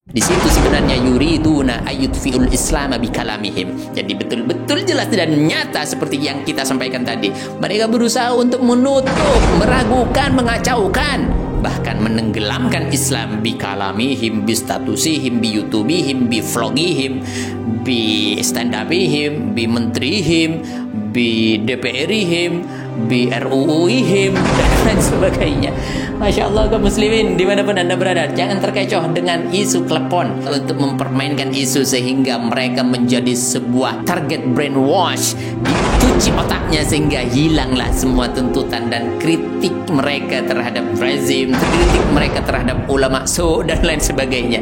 Di situ sebenarnya yuriduna ayyutfi'ul Islam bikalamihim. Jadi betul-betul jelas dan nyata seperti yang kita sampaikan tadi. Mereka berusaha untuk menutup, meragukan, mengacaukan, bahkan menenggelamkan Islam bikalamihim, bi statusihim, bi youtubihim, bi vlogihim, bi stand upihim, bi menterihim, bi DPRihim, bi RUU-ihim, dan lain sebagainya. Masya Allah kaum muslimin dimanapun anda berada, jangan terkecoh dengan isu klepon untuk mempermainkan isu sehingga mereka menjadi sebuah target brainwash, dicuci otaknya sehingga hilanglah semua tuntutan dan kritik mereka terhadap rezim, kritik mereka terhadap ulama dan lain sebagainya.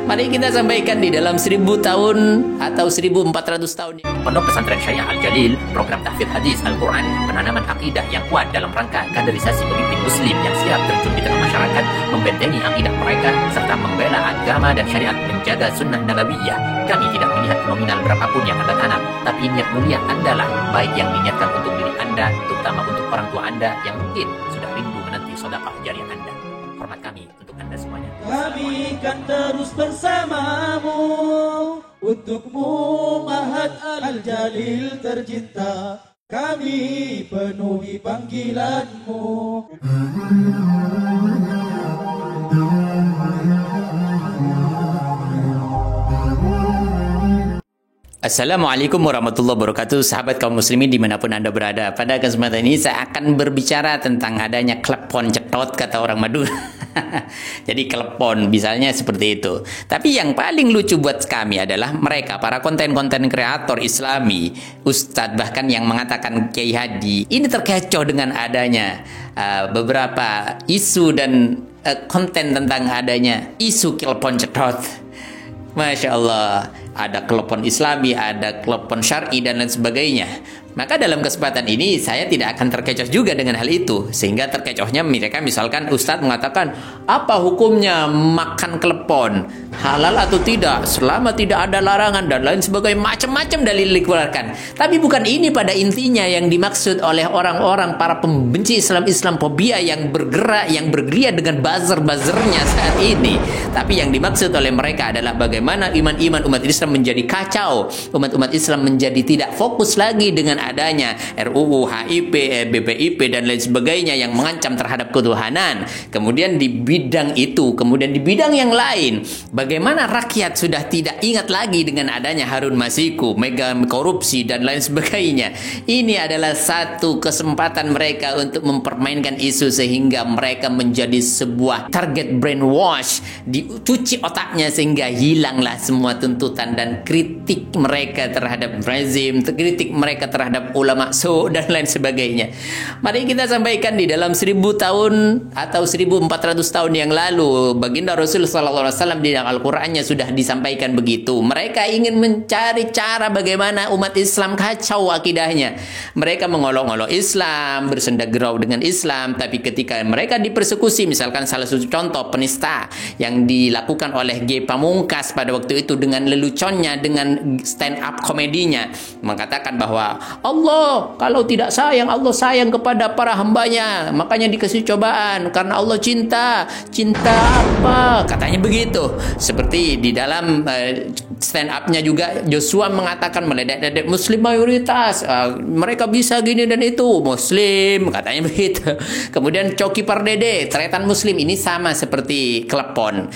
Mari kita sampaikan di dalam 1000 tahun atau 1400 tahun. Pondok Pesantren Syariah Al-Jalil, program tahfidz hadis Al-Quran, penanaman akidah yang kuat dalam rangka kaderisasi pemimpin muslim yang siap terjun di tengah masyarakat, membentengi akidah mereka, serta membela agama dan syariat, menjaga sunnah nabawiyah. Kami tidak melihat nominal berapapun yang Anda tanam, tapi niat mulia Anda lah, baik yang diniatkan untuk diri Anda, terutama untuk orang tua Anda yang mungkin sudah rindu menanti sedekah jariah Anda. Hormat kami untuk Anda semuanya. Kami kan terus bersamamu, untukmu Mahat Al-Jalil tercinta. Kami penuhi panggilanmu. Assalamualaikum warahmatullahi wabarakatuh, sahabat kaum muslimin dimanapun anda berada. Pada kesempatan ini saya akan berbicara tentang adanya klepon cetot kata orang Madura. Jadi klepon misalnya seperti itu. Tapi yang paling lucu buat kami adalah mereka para konten-konten kreator Islami, Ustadz bahkan yang mengatakan Kiai Hadi ini terkecoh dengan adanya beberapa isu dan konten tentang adanya isu klepon cetot. Masya Allah, ada klepon Islami, ada klepon syar'i dan lain sebagainya. Maka dalam kesempatan ini saya tidak akan terkecoh juga dengan hal itu. Sehingga terkecohnya mereka misalkan Ustadz mengatakan, apa hukumnya makan klepon? Halal atau tidak? Selama tidak ada larangan dan lain sebagainya. Macam-macam dalil dikeluarkan. Tapi bukan ini pada intinya yang dimaksud oleh orang-orang para pembenci Islamophobia yang bergerak, yang bergeria dengan buzzer-buzzernya saat ini. Tapi yang dimaksud oleh mereka adalah bagaimana iman-iman umat Islam menjadi kacau. Umat-umat Islam menjadi tidak fokus lagi dengan adanya RUU, HIP, BPIP dan lain sebagainya yang mengancam terhadap ketuhanan. Kemudian di bidang itu, kemudian di bidang yang lain, bagaimana rakyat sudah tidak ingat lagi dengan adanya Harun Masiku, mega korupsi dan lain sebagainya. Ini adalah satu kesempatan mereka untuk mempermainkan isu sehingga mereka menjadi sebuah target brainwash, dicuci otaknya sehingga hilanglah semua tuntutan dan kritik mereka terhadap rezim, kritik mereka terhadap ulama dan lain sebagainya. Mari kita sampaikan di dalam 1000 tahun atau 1400 tahun yang lalu, baginda Rasul SAW di dalam Al-Qurannya sudah disampaikan begitu. Mereka ingin mencari cara bagaimana umat Islam kacau akidahnya. Mereka mengolok-olok Islam, bersenda gurau dengan Islam, tapi ketika mereka dipersekusi, misalkan salah satu contoh penista yang dilakukan oleh G. Pamungkas pada waktu itu dengan leluconnya, dengan stand up komedinya, mengatakan bahwa Allah kalau tidak sayang, Allah sayang kepada para hambanya, makanya dikasih cobaan karena Allah cinta. Cinta apa? Katanya begitu. Seperti di dalam stand up-nya juga Joshua mengatakan meledek-ledek muslim mayoritas, mereka bisa gini dan itu, muslim katanya begitu. Kemudian Coki Pardede, tretan muslim, ini sama seperti klepon.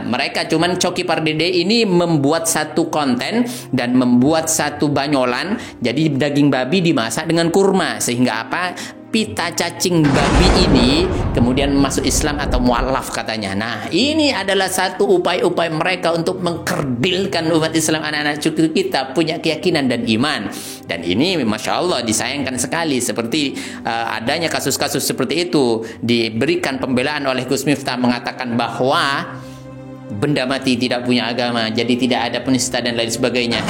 Mereka cuman Coki Pardede ini membuat satu konten dan membuat satu banyolan, jadi daging babi dimasak dengan kurma, sehingga apa? Pita cacing babi ini kemudian masuk Islam atau mualaf katanya. Nah, ini adalah satu upaya-upaya mereka untuk mengkerdilkan umat Islam, anak-anak cucu kita punya keyakinan dan iman. Dan ini Masya Allah disayangkan sekali seperti adanya kasus-kasus seperti itu diberikan pembelaan oleh Gus Miftah mengatakan bahwa benda mati tidak punya agama, jadi tidak ada penista dan lain sebagainya.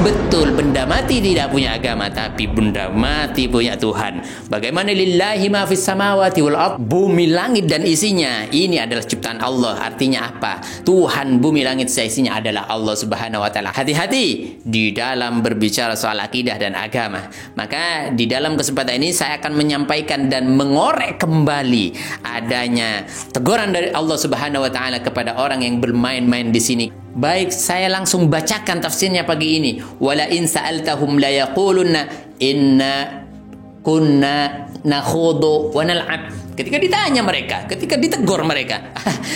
Betul, benda mati tidak punya agama, tapi benda mati punya Tuhan. Bagaimana lillahi ma fis samawati wal ard, bumi langit dan isinya ini adalah ciptaan Allah. Artinya apa? Tuhan bumi langit isinya adalah Allah Subhanahu wa taala. Hati-hati di dalam berbicara soal akidah dan agama. Maka di dalam kesempatan ini saya akan menyampaikan dan mengorek kembali adanya teguran dari Allah Subhanahu wa taala kepada orang yang yang bermain-main di sini. Baik, saya langsung bacakan tafsirnya pagi ini. Wala in sa'altahum la yaqulunna inna kunna nakhudu wa nal'ab. Ketika ditanya mereka, ketika ditegur mereka,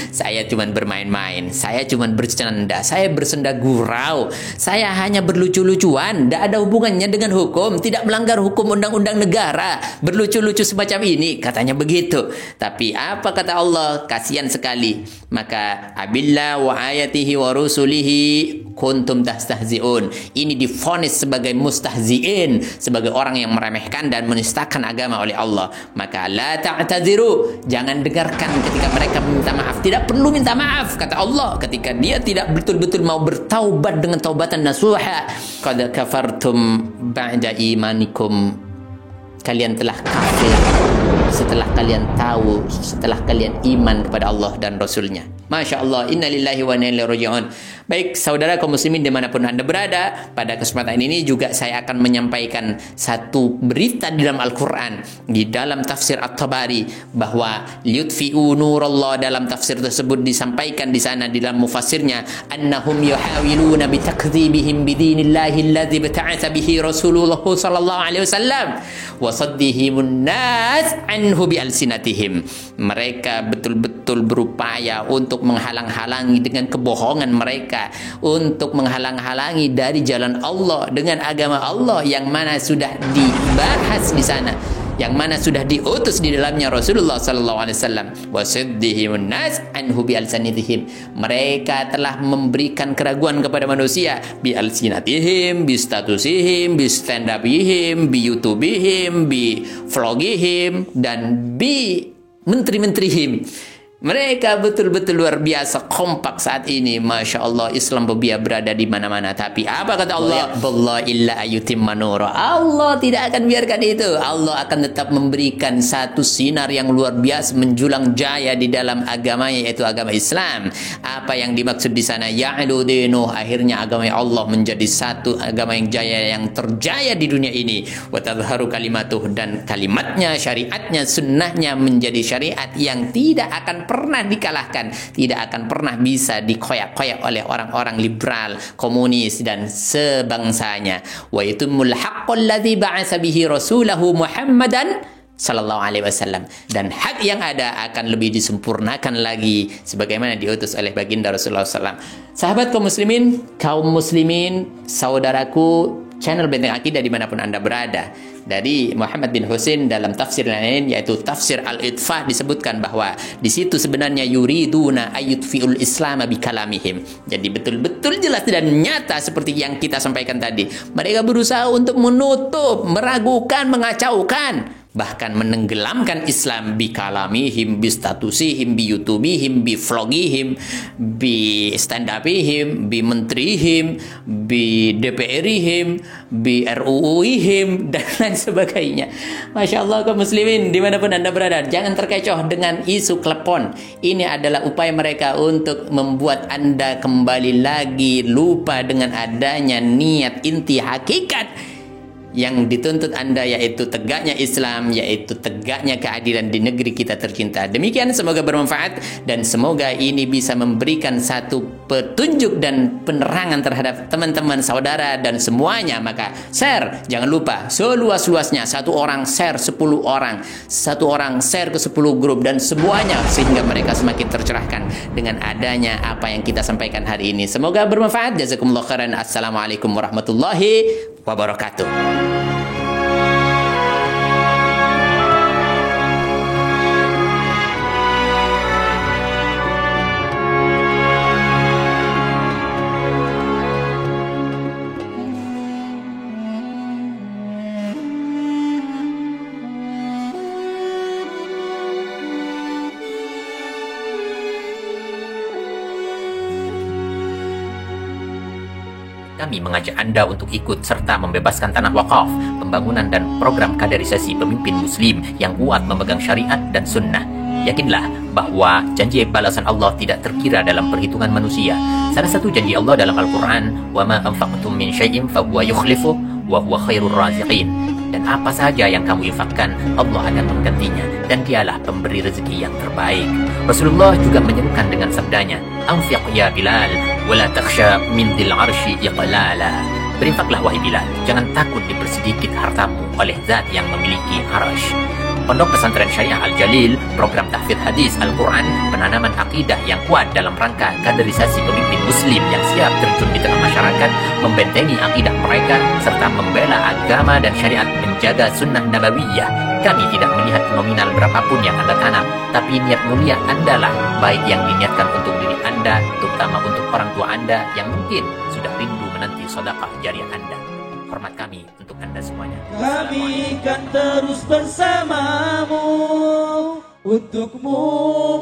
saya cuma bermain-main, saya cuma bercanda, saya bersenda gurau, saya hanya berlucu-lucuan, tidak ada hubungannya dengan hukum, tidak melanggar hukum undang-undang negara, berlucu-lucu semacam ini, katanya begitu. Tapi apa kata Allah? Kasihan sekali. Maka abillah wa ayatihi wa rusulihi kuntum tastahzi'un. Ini divonis sebagai mustahzi'in, sebagai orang yang meremehkan dan menistakan agama oleh Allah. Maka la ta'tadziru, jangan dengarkan ketika mereka minta maaf. Tidak perlu minta maaf, kata Allah, ketika dia tidak betul-betul mau bertaubat dengan taubatan nasuha. Qad kafartum ba'da imanikum, kalian telah kafir setelah kalian tahu, setelah kalian iman kepada Allah dan Rasulnya. Masya Allah, innalillahi wa inna ilaihi raji'un. Baik, saudara kaum muslimin dimanapun Anda berada, pada kesempatan ini juga saya akan menyampaikan satu berita di dalam Al-Quran, di dalam tafsir At-Tabari, bahwa liyutfi'u nurallah, dalam tafsir tersebut disampaikan di sana di dalam mufassirnya, annahum yuhawiluna bitakdzibihim bidinillahi alladzi bata'atha bihi Rasulullah sallallahu alaihi wasallam wa saddihimun nas anhu bi alsinatihim. Mereka betul-betul berupaya untuk menghalang-halangi dengan kebohongan mereka, untuk menghalang-halangi dari jalan Allah dengan agama Allah yang mana sudah dibahas di sana, yang mana sudah diutus di dalamnya Rasulullah sallallahu alaihi wasallam. Wasaddihimun nas anhu bi alsanitihim. Mereka telah memberikan keraguan kepada manusia bi alsinatihim, bi statusihim, bi stand upihim, bi youtubihim, bi vlogihim, dan bi menteri-menterihim. Mereka betul-betul luar biasa kompak saat ini. Masya Allah, Islamophobia berada di mana-mana. Tapi apa kata Allah? Allah illa ayutimma nura. Allah tidak akan biarkan itu. Allah akan tetap memberikan satu sinar yang luar biasa menjulang jaya di dalam agamanya, yaitu agama Islam. Apa yang dimaksud di sana? Ya'lu dinuh. Akhirnya agama Allah menjadi satu agama yang jaya, yang terjaya di dunia ini. Wa tadhharu kalimatuh, dan kalimatnya, syariatnya, sunnahnya menjadi syariat yang tidak akan pernah dikalahkan, tidak akan pernah bisa dikoyak-koyak oleh orang-orang liberal, komunis dan sebangsanya. Wa itumul haqqul ladzi ba'atsa bihi rasulahu Muhammadan sallallahu alaihi wasallam, dan hak yang ada akan lebih disempurnakan lagi sebagaimana diutus oleh baginda Rasulullah SAW. Sahabat kaum muslimin, saudaraku, channel Benteng Akidah dimanapun Anda berada, dari Muhammad bin Husain dalam tafsir lain, yaitu tafsir Al-Itfa, disebutkan bahwa di situ sebenarnya yuriduna ayutfiul Islam bi kalamihim. Jadi betul-betul jelas dan nyata seperti yang kita sampaikan tadi. Mereka berusaha untuk menutup, meragukan, mengacaukan, bahkan menenggelamkan Islam bi kalamihim, bi statusihim, bi youtubihim, bi vlogihim, bi stand upihim, bi menterihim, bi DPRihim, bi RUU-ihim, dan lain sebagainya. Masya Allah kaum muslimin dimanapun Anda berada, jangan terkecoh dengan isu klepon. Ini adalah upaya mereka untuk membuat Anda kembali lagi lupa dengan adanya niat inti hakikat yang dituntut Anda, yaitu tegaknya Islam, yaitu tegaknya keadilan di negeri kita tercinta. Demikian, semoga bermanfaat dan semoga ini bisa memberikan satu petunjuk dan penerangan terhadap teman-teman, saudara dan semuanya. Maka share, jangan lupa seluas-luasnya, satu orang share 10 orang, satu orang share ke 10 grup dan semuanya, sehingga mereka semakin tercerahkan dengan adanya apa yang kita sampaikan hari ini. Semoga bermanfaat. Jazakumullah khairan. Assalamualaikum warahmatullahi wabarakatuh. Kami mengajak Anda untuk ikut serta membebaskan tanah wakaf, pembangunan dan program kaderisasi pemimpin muslim yang kuat memegang syariat dan sunnah. Yakinlah bahwa janji balasan Allah tidak terkira dalam perhitungan manusia. Salah satu janji Allah dalam Al-Quran, وَمَا أَنْفَقْتُم مِّن شَيْءٍ فَهُوَ يُخْلِفُهُ وَهُوَ خَيْرُ الرَّازِقِينَ. Dan apa saja yang kamu infakkan, Allah akan menggantinya, dan dialah pemberi rezeki yang terbaik. Rasulullah juga menyerukan dengan sabdanya, "Anfiq ya Bilal, wala takhsha min dzil arsy iqlala." Berinfaklah wahai Bilal, jangan takut dipersedikit hartamu oleh zat yang memiliki arsy. Pondok Pesantren Syariah Al-Jalil, program tahfidz hadis Al-Quran, penanaman akidah yang kuat dalam rangka kaderisasi pemimpin muslim yang siap terjun di tengah masyarakat, membentengi akidah mereka, serta membela agama dan syariat, menjaga sunnah nabawiyah. Kami tidak melihat nominal berapapun yang Anda tanam, tapi niat mulia Anda lah, baik yang diniatkan untuk diri Anda, terutama untuk orang tua Anda yang mungkin sudah rindu menanti sedekah jariah Anda. Hormat kami untuk Anda semuanya. Kami kan terus bersamamu, untukmu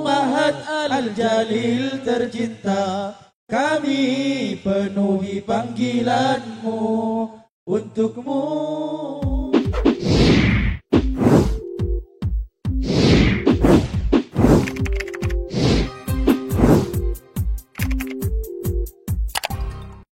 Mahat Al-Jalil tercinta. Kami penuhi panggilanmu, untukmu.